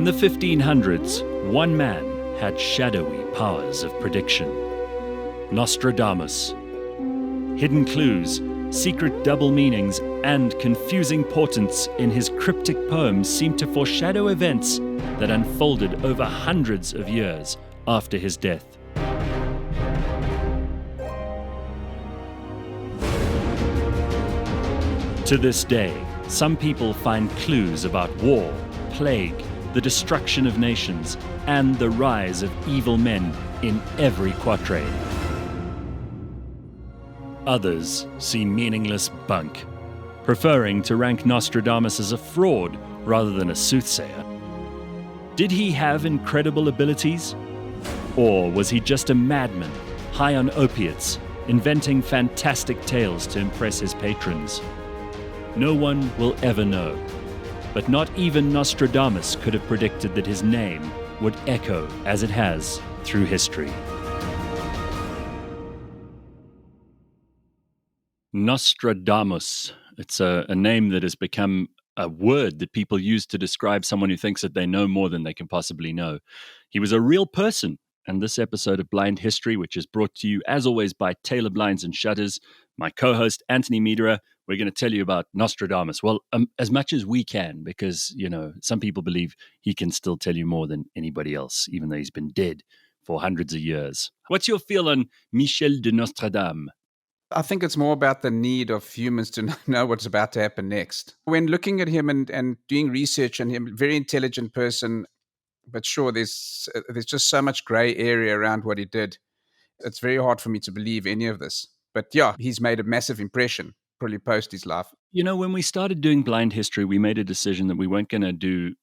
In the 1500s, one man had shadowy powers of prediction. Nostradamus. Hidden clues, secret double meanings, and confusing portents in his cryptic poems seem to foreshadow events that unfolded over hundreds of years after his death. To this day, some people find clues about war, plague, the destruction of nations, and the rise of evil men in every quatrain. Others see meaningless bunk, preferring to rank Nostradamus as a fraud rather than a soothsayer. Did he have incredible abilities? Or was he just a madman, high on opiates, inventing fantastic tales to impress his patrons? No one will ever know. But not even Nostradamus could have predicted that his name would echo as it has through history. Nostradamus. It's a name that has become a word that people use to describe someone who thinks that they know more than they can possibly know. He was a real person, and this episode of Blind History, which is brought to you, as always, by Taylor Blinds and Shutters, my co-host, Anthony Medera, we're going to tell you about Nostradamus. Well, as much as we can, because, some people believe he can still tell you more than anybody else, even though he's been dead for hundreds of years. What's your feel on Michel de Nostradamus? I think it's more about the need of humans to know what's about to happen next. When looking at him and doing research on him, very intelligent person, but sure, there's just so much gray area around what he did. It's very hard for me to believe any of this. But yeah, he's made a massive impression, probably post his life. When we started doing Blind History, we made a decision that we weren't going to do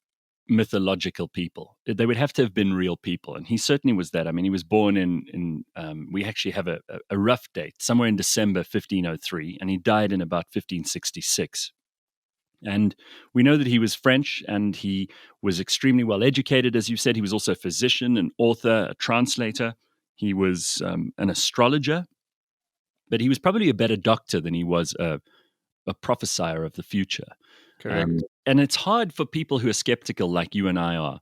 mythological people. They would have to have been real people. And he certainly was that. I mean, he was born in we actually have a rough date, somewhere in December 1503, and he died in about 1566. And we know that he was French and he was extremely well educated. As you said, he was also a physician, an author, a translator. He was an astrologer, but he was probably a better doctor than he was a prophesier of the future. Correct. And it's hard for people who are skeptical like you and I are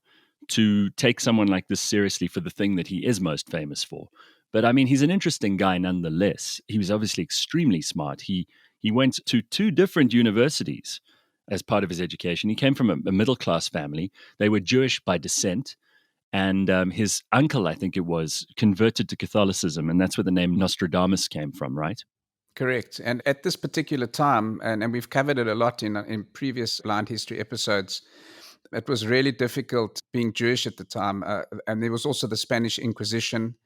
to take someone like this seriously for the thing that he is most famous for. But I mean, he's an interesting guy nonetheless. He was obviously extremely smart. He went to 2 different universities as part of his education. He came from a middle-class family. They were Jewish by descent. And his uncle, I think it was, converted to Catholicism. And that's where the name Nostradamus came from, right? Correct. And at this particular time, and we've covered it a lot in previous Blind History episodes, it was really difficult being Jewish at the time. And there was also the Spanish Inquisition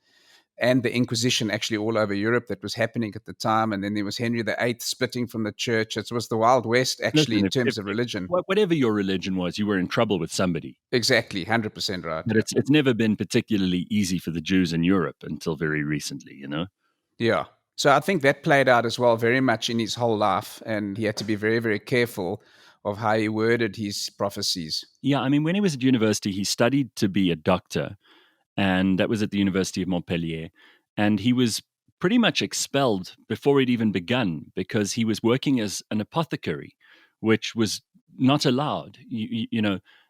and the Inquisition actually all over Europe that was happening at the time. And then there was Henry VIII splitting from the church. It was the Wild West, actually, in terms of religion. Whatever your religion was, you were in trouble with somebody. Exactly, 100% right. But it's never been particularly easy for the Jews in Europe until very recently, Yeah. So I think that played out as well very much in his whole life. And he had to be very, very careful of how he worded his prophecies. Yeah, I mean, when he was at university, he studied to be a doctor. And that was at the University of Montpellier. And he was pretty much expelled before he'd even begun because he was working as an apothecary, which was not allowed.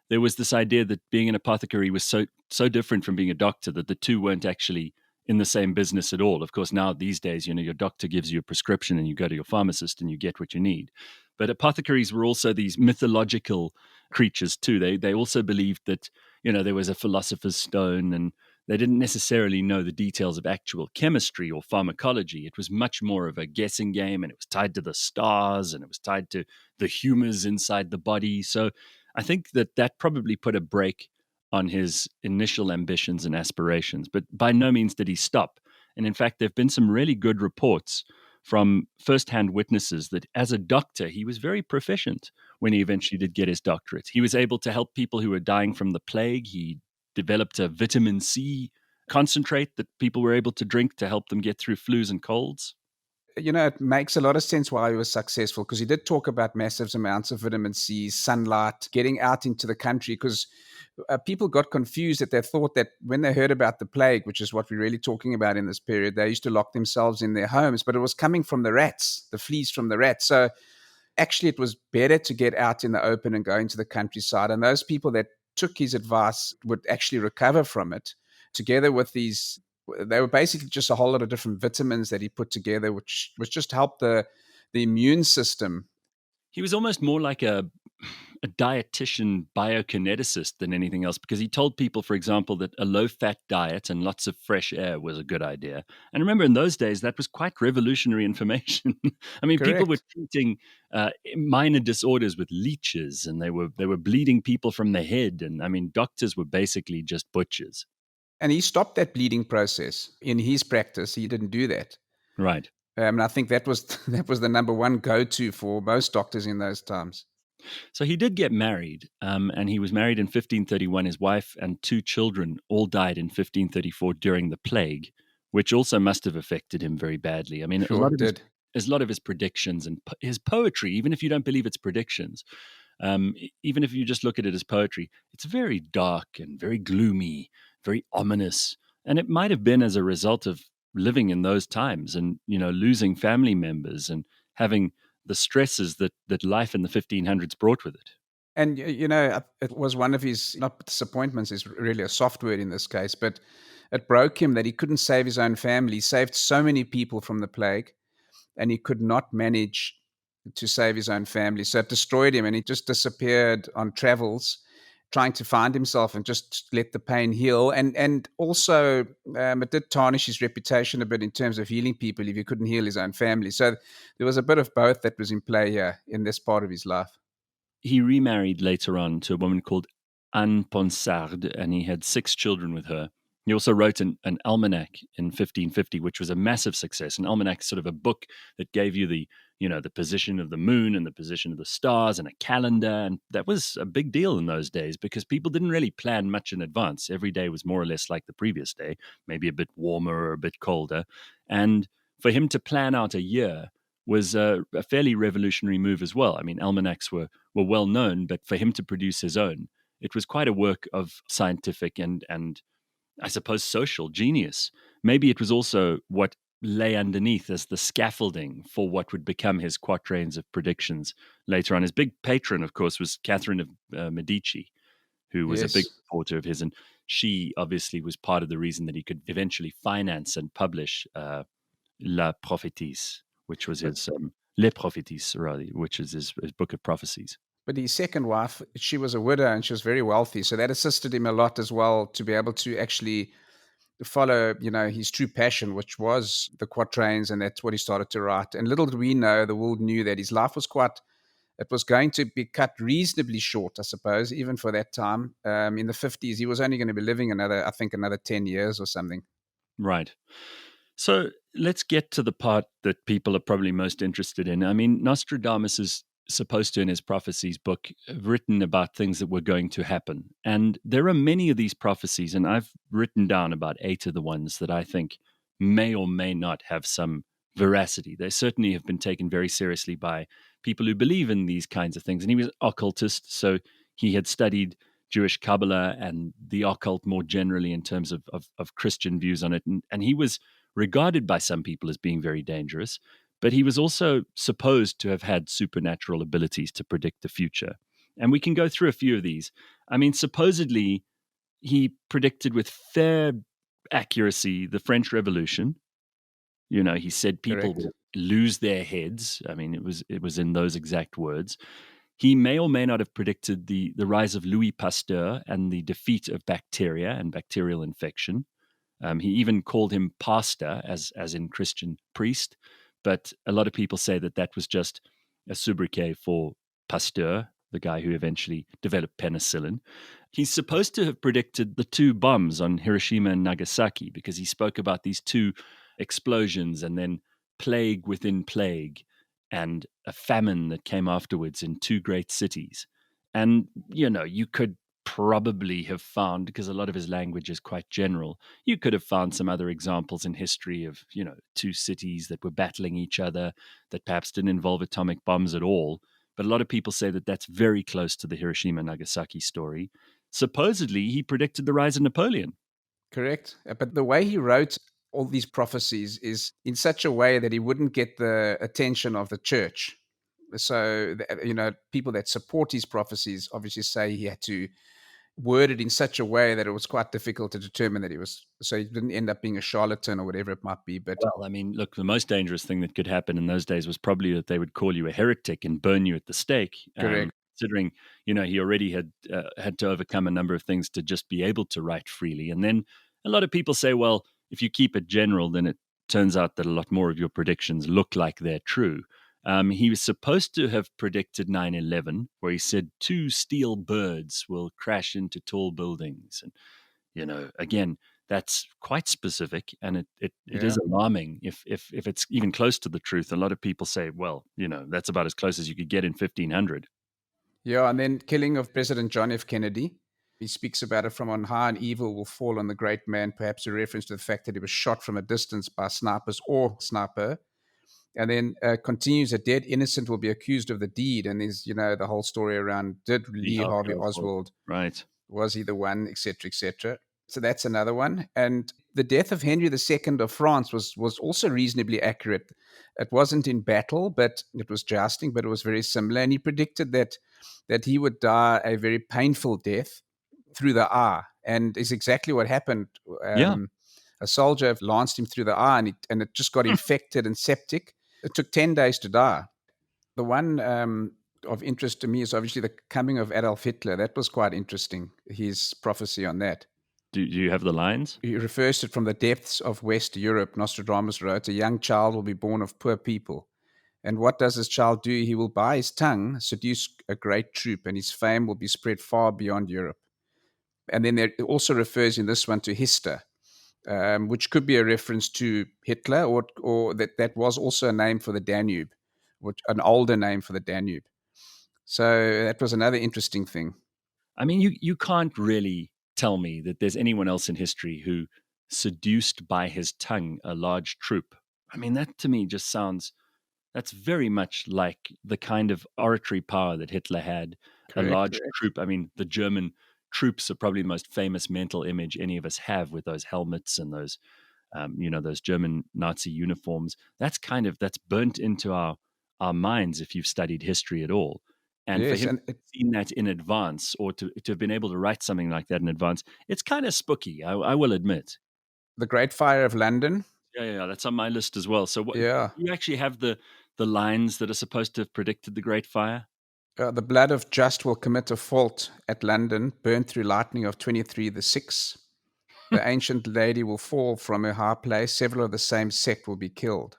There was this idea that being an apothecary was so different from being a doctor that the two weren't actually in the same business at all. Of course, now these days, your doctor gives you a prescription and you go to your pharmacist and you get what you need. But apothecaries were also these mythological creatures too. They also believed that, there was a philosopher's stone, and they didn't necessarily know the details of actual chemistry or pharmacology. It was much more of a guessing game, and it was tied to the stars, and it was tied to the humors inside the body. So I think that probably put a break on his initial ambitions and aspirations, but by no means did he stop. And in fact, there have been some really good reports from first-hand witnesses that as a doctor, he was very proficient when he eventually did get his doctorate. He was able to help people who were dying from the plague. He developed a vitamin C concentrate that people were able to drink to help them get through flus and colds. It makes a lot of sense why he was successful, because he did talk about massive amounts of vitamin C, sunlight, getting out into the country, because people got confused that they thought that when they heard about the plague, which is what we're really talking about in this period, they used to lock themselves in their homes, but it was coming from the rats, the fleas from the rats. So actually it was better to get out in the open and go into the countryside. And those people that took his advice would actually recover from it, together with these. They were basically just a whole lot of different vitamins that he put together, which just helped the immune system. He was almost more like a dietitian biokineticist than anything else because he told people, for example, that a low fat diet and lots of fresh air was a good idea. And remember, in those days, that was quite revolutionary information. I mean, people were Correct. treating minor disorders with leeches, and they were bleeding people from the head. And I mean, doctors were basically just butchers. And he stopped that bleeding process in his practice. He didn't do that. Right. And I think that was that was the number one go-to for most doctors in those times. So he did get married, and he was married in 1531. His wife and two children all died in 1534 during the plague, which also must have affected him very badly. I mean, Sure it did. a lot of his predictions and his poetry, even if you don't believe it's predictions, even if you just look at it as poetry, it's very dark and very gloomy, very ominous. And it might have been as a result of living in those times and, losing family members and having the stresses that life in the 1500s brought with it. And it was one of his, not disappointments is really a soft word in this case, but it broke him that he couldn't save his own family. He saved so many people from the plague, and he could not manage to save his own family. So it destroyed him, and he just disappeared on travels, trying to find himself and just let the pain heal. And also, it did tarnish his reputation a bit in terms of healing people if he couldn't heal his own family. So there was a bit of both that was in play here in this part of his life. He remarried later on to a woman called Anne Ponsard, and he had six children with her. He also wrote an almanac in 1550, which was a massive success. An almanac is sort of a book that gave you the position of the moon and the position of the stars and a calendar. And that was a big deal in those days because people didn't really plan much in advance. Every day was more or less like the previous day, maybe a bit warmer or a bit colder. And for him to plan out a year was a fairly revolutionary move as well. I mean, almanacs were well known, but for him to produce his own, it was quite a work of scientific and I suppose social genius. Maybe it was also what lay underneath as the scaffolding for what would become his quatrains of predictions later on. His big patron, of course, was Catherine of Medici, who was a big Yes. supporter of his, and she obviously was part of the reason that he could eventually finance and publish La Prophéties, which was But his Les Prophéties, rather, which is his book of prophecies. But his second wife, she was a widow and she was very wealthy. So that assisted him a lot as well to be able to actually follow, his true passion, which was the quatrains. And that's what he started to write. And little did we know, the world knew that his life was it was going to be cut reasonably short, I suppose, even for that time. In the 50s, he was only going to be living another 10 years or something. Right. So let's get to the part that people are probably most interested in. I mean, Nostradamus is supposed to, in his prophecies book, have written about things that were going to happen. And there are many of these prophecies, and I've written down about 8 of the ones that I think may or may not have some veracity. They certainly have been taken very seriously by people who believe in these kinds of things. And he was an occultist, so he had studied Jewish Kabbalah and the occult more generally in terms of Christian views on it. And he was regarded by some people as being very dangerous, but he was also supposed to have had supernatural abilities to predict the future. And we can go through a few of these. I mean, supposedly, he predicted with fair accuracy the French Revolution. He said people Correct. will lose their heads. I mean, it was in those exact words. He may or may not have predicted the rise of Louis Pasteur and the defeat of bacteria and bacterial infection. He even called him pastor, as in Christian priest, but a lot of people say that that was just a sobriquet for Pasteur, the guy who eventually developed penicillin. He's supposed to have predicted the two bombs on Hiroshima and Nagasaki because he spoke about these two explosions and then plague within plague and a famine that came afterwards in two great cities. And, you could probably have found, because a lot of his language is quite general, you could have found some other examples in history of, two cities that were battling each other that perhaps didn't involve atomic bombs at all. But a lot of people say that that's very close to the Hiroshima Nagasaki story. Supposedly, he predicted the rise of Napoleon. Correct. But the way he wrote all these prophecies is in such a way that he wouldn't get the attention of the church. So, people that support his prophecies obviously say he had to worded in such a way that it was quite difficult to determine that he was. So he didn't end up being a charlatan or whatever it might be. But Well, I mean, look, the most dangerous thing that could happen in those days was probably that they would call you a heretic and burn you at the stake. correct. Considering, he already had to overcome a number of things to just be able to write freely. And then a lot of people say, well, if you keep it general, then it turns out that a lot more of your predictions look like they're true. He was supposed to have predicted 9/11, where he said two steel birds will crash into tall buildings. And again, that's quite specific, and it is Yeah. alarming if it's even close to the truth. A lot of people say, well, that's about as close as you could get in 1500. Yeah. And then killing of President John F. Kennedy. He speaks about it from on high, and evil will fall on the great man, perhaps a reference to the fact that he was shot from a distance by snipers or sniper. And then continues, a dead innocent will be accused of the deed. And there's, the whole story around, did Lee Lee Harvey Harvey Oswald, Oswald, right? was he the one, etc., etc. So that's another one. And the death of Henry II of France was also reasonably accurate. It wasn't in battle, but it was jousting, but it was very similar. And he predicted that he would die a very painful death through the eye, and is exactly what happened. Yeah. A soldier lanced him through the eye, and it just got infected and septic. It took 10 days to die. The one of interest to me is obviously the coming of Adolf Hitler. That was quite interesting, his prophecy on that. Do you have the lines? He refers to it from the depths of West Europe. Nostradamus wrote, a young child will be born of poor people. And what does this child do? He will by his tongue seduce a great troop, and his fame will be spread far beyond Europe. And then there also refers in this one to Hister, which could be a reference to Hitler, or that was also a name for the Danube, which an older name for the Danube. So that was another interesting thing. I mean, you can't really tell me that there's anyone else in history who seduced by his tongue a large troop. I mean, that to me just sounds that's very much like the kind of oratory power that Hitler had. A Correct. large troop. I mean, the German troops are probably the most famous mental image any of us have, with those helmets and those German Nazi uniforms. That's burnt into our minds if you've studied history at all. And for Yes, him and to have seen that in advance, or to have been able to write something like that in advance, it's kind of spooky. I will admit. the Great Fire of London. Yeah, yeah, yeah, that's on my list as well. So, what do Yeah. you actually have the lines that are supposed to have predicted the Great Fire? The blood of just will commit a fault at London, burnt through lightning of 23 the 6th. The ancient lady will fall from her high place. Several of the same sect will be killed.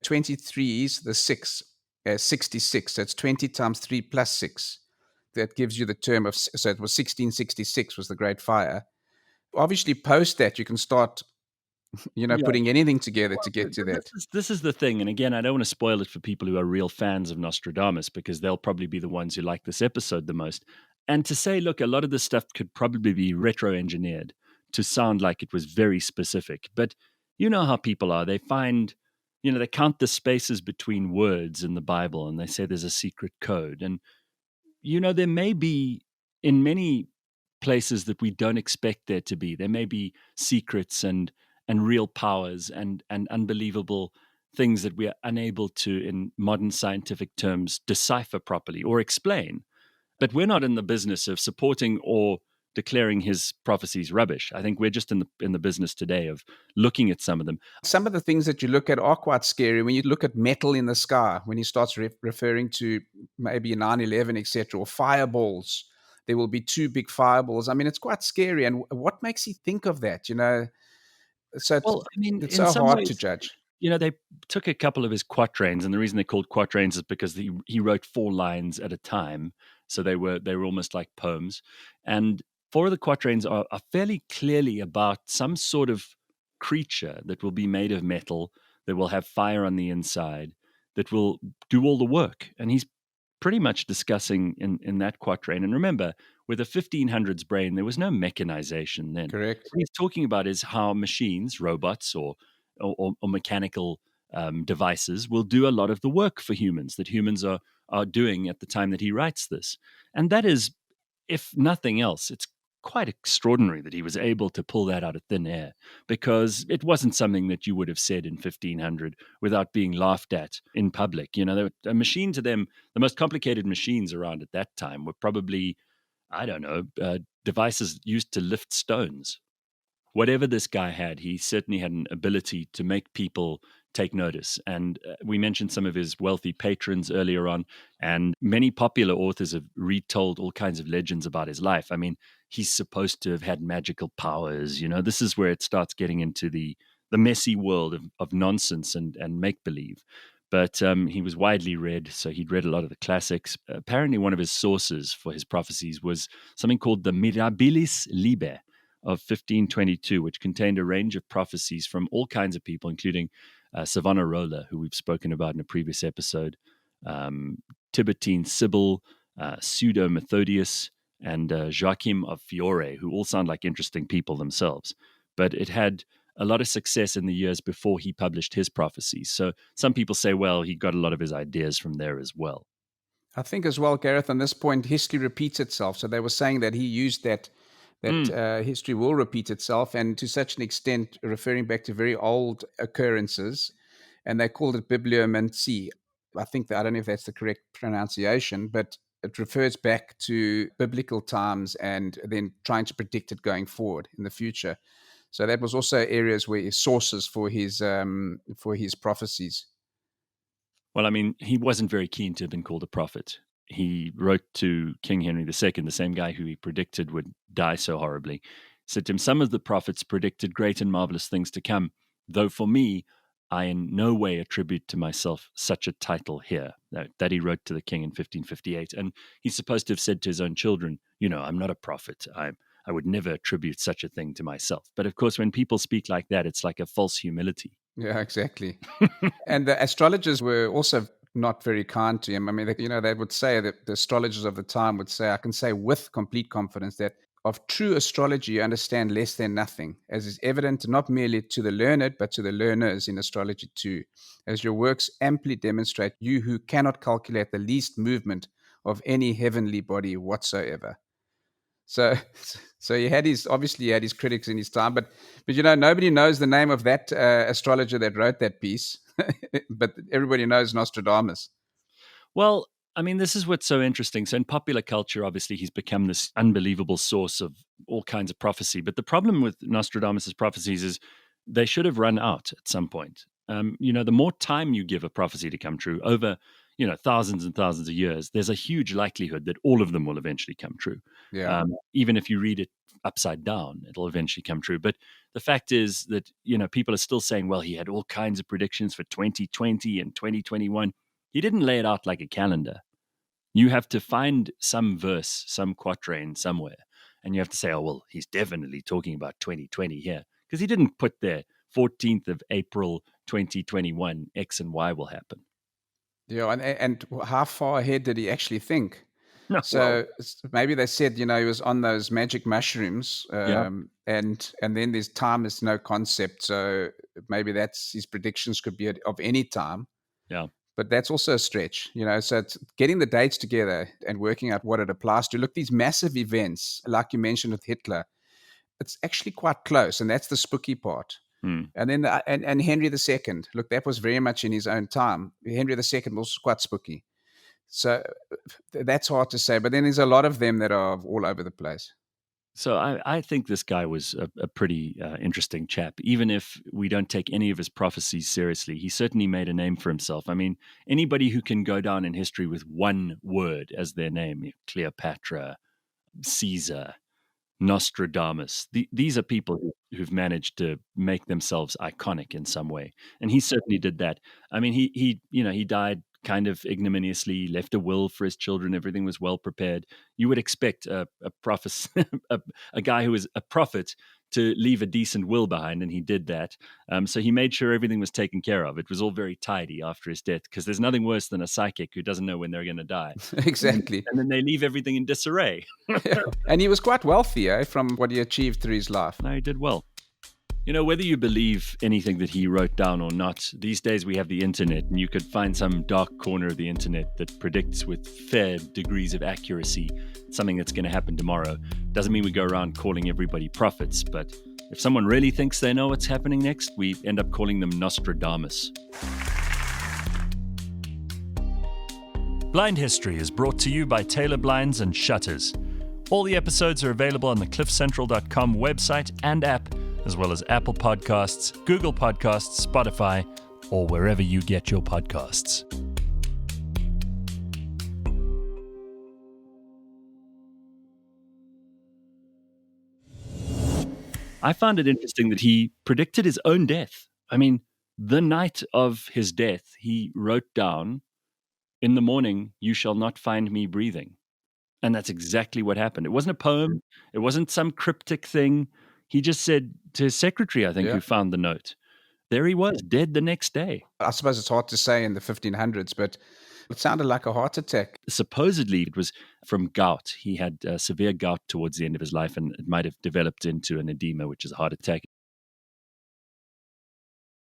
23's the 6th, 66. That's 20 times 3 plus 6. That gives you the term of, so it was 1666 was the Great Fire. Obviously, post that, you can start, Yeah. putting anything together to Well, get to that. this is the thing, and again, I don't want to spoil it for people who are real fans of Nostradamus, because they'll probably be the ones who like this episode the most. And to say, look, a lot of this stuff could probably be retro-engineered to sound like it was very specific. But you know how people are. They find, they count the spaces between words in the Bible, and they say there's a secret code. And there may be, in many places that we don't expect there to be, there may be secrets and real powers and unbelievable things that we are unable to, in modern scientific terms, decipher properly or explain. But we're not in the business of supporting or declaring his prophecies rubbish. I think we're just in the business today of looking at some of them. Some of the things that you look at are quite scary. When you look at metal in the sky, when he starts referring to maybe 9/11, etc., or fireballs, there will be two big fireballs. I mean, it's quite scary. And what makes you think of that? So Well, I mean, it's in so some hard to ways, judge. they took a couple of his quatrains, and the reason they're called quatrains is because he wrote four lines at a time, so they were almost like poems. And four of the quatrains are fairly clearly about some sort of creature that will be made of metal, that will have fire on the inside, that will do all the work. And he's pretty much discussing in that quatrain. And remember, with a 1500s brain, there was no mechanization then. Correct. What he's talking about is how machines, robots, or mechanical devices will do a lot of the work for humans that humans are doing at the time that he writes this. And that is, if nothing else, it's quite extraordinary that he was able to pull that out of thin air, because it wasn't something that you would have said in 1500 without being laughed at in public. A machine to them, the most complicated machines around at that time were probably I don't know, devices used to lift stones. Whatever this guy had, he certainly had an ability to make people take notice. And we mentioned some of his wealthy patrons earlier on, and many popular authors have retold all kinds of legends about his life. I mean, he's supposed to have had magical powers. This is where it starts getting into the messy world of nonsense and make believe. But he was widely read, so he'd read a lot of the classics. Apparently, one of his sources for his prophecies was something called the Mirabilis Liber of 1522, which contained a range of prophecies from all kinds of people, including Savonarola, who we've spoken about in a previous episode, um, Tiburtine Sibyl, Pseudo Methodius, and Joachim of Fiore, who all sound like interesting people themselves. But it had a lot of success in the years before he published his prophecies. So some people say, well, he got a lot of his ideas from there as well. I think as well, Gareth, on this point, history repeats itself. So they were saying that he used that history will repeat itself, and to such an extent, referring back to very old occurrences, and they called it bibliomancy. I think I don't know if that's the correct pronunciation, but it refers back to biblical times and then trying to predict it going forward in the future. So that was also areas where sources for his prophecies. Well, I mean, he wasn't very keen to have been called a prophet. He wrote to King Henry II, the same guy who he predicted would die so horribly, said to him, "Some of the prophets predicted great and marvelous things to come, though for me, I in no way attribute to myself such a title here." That he wrote to the king in 1558. And he's supposed to have said to his own children, I'm not a prophet. I would never attribute such a thing to myself. But of course, when people speak like that, it's like a false humility. Yeah, exactly. And the astrologers were also not very kind to him. I mean, they would say that the astrologers of the time would say, I can say with complete confidence that of true astrology, you understand less than nothing, as is evident not merely to the learned, but to the learners in astrology too, as your works amply demonstrate, you who cannot calculate the least movement of any heavenly body whatsoever. So, so he had his critics in his time, but nobody knows the name of that astrologer that wrote that piece, but everybody knows Nostradamus. Well, I mean, this is what's so interesting. So, in popular culture, obviously, he's become this unbelievable source of all kinds of prophecy. But the problem with Nostradamus's prophecies is they should have run out at some point. The more time you give a prophecy to come true over, thousands and thousands of years, there's a huge likelihood that all of them will eventually come true. Yeah. Even if you read it upside down, it'll eventually come true. But the fact is that, people are still saying, well, he had all kinds of predictions for 2020 and 2021. He didn't lay it out like a calendar. You have to find some verse, some quatrain somewhere, and you have to say, oh, well, he's definitely talking about 2020 here, because he didn't put there 14th of April 2021, X and Y will happen. Yeah, and how far ahead did he actually think? No, So maybe they said, he was on those magic mushrooms, yeah, and then there's time is no concept. So maybe that's his predictions could be of any time. yeah. But that's also a stretch, So it's getting the dates together and working out what it applies to. Look, these massive events, like you mentioned with Hitler, it's actually quite close, and that's the spooky part. Hmm. And then and Henry II, look, that was very much in his own time. Henry II was quite spooky. So that's hard to say. But then there's a lot of them that are all over the place. So I think this guy was a pretty interesting chap. Even if we don't take any of his prophecies seriously, he certainly made a name for himself. I mean, anybody who can go down in history with one word as their name, Cleopatra, Caesar, Nostradamus, these are people who've managed to make themselves iconic in some way. And he certainly did that. I mean, he died kind of ignominiously, left a will for his children. Everything was well prepared. You would expect a prophet, a guy who was a prophet, to leave a decent will behind, and he did that. So he made sure everything was taken care of. It was all very tidy after his death, because there's nothing worse than a psychic who doesn't know when they're going to die. Exactly. And then they leave everything in disarray. Yeah. And he was quite wealthy, from what he achieved through his life. No, he did well. Whether you believe anything that he wrote down or not, these days we have the internet, and you could find some dark corner of the internet that predicts with fair degrees of accuracy something that's going to happen tomorrow. Doesn't mean we go around calling everybody prophets, but if someone really thinks they know what's happening next, we end up calling them Nostradamus. Blind History is brought to you by Taylor Blinds and Shutters. All the episodes are available on the cliffcentral.com website and app, as well as Apple Podcasts, Google Podcasts, Spotify, or wherever you get your podcasts. I found it interesting that he predicted his own death. I mean, the night of his death, he wrote down, "In the morning, you shall not find me breathing." And that's exactly what happened. It wasn't a poem. It wasn't some cryptic thing. He just said to his secretary, I think, Yeah. who found the note, there he was, dead the next day. I suppose it's hard to say in the 1500s, but it sounded like a heart attack. Supposedly, it was from gout. He had severe gout towards the end of his life, and it might have developed into an edema, which is a heart attack.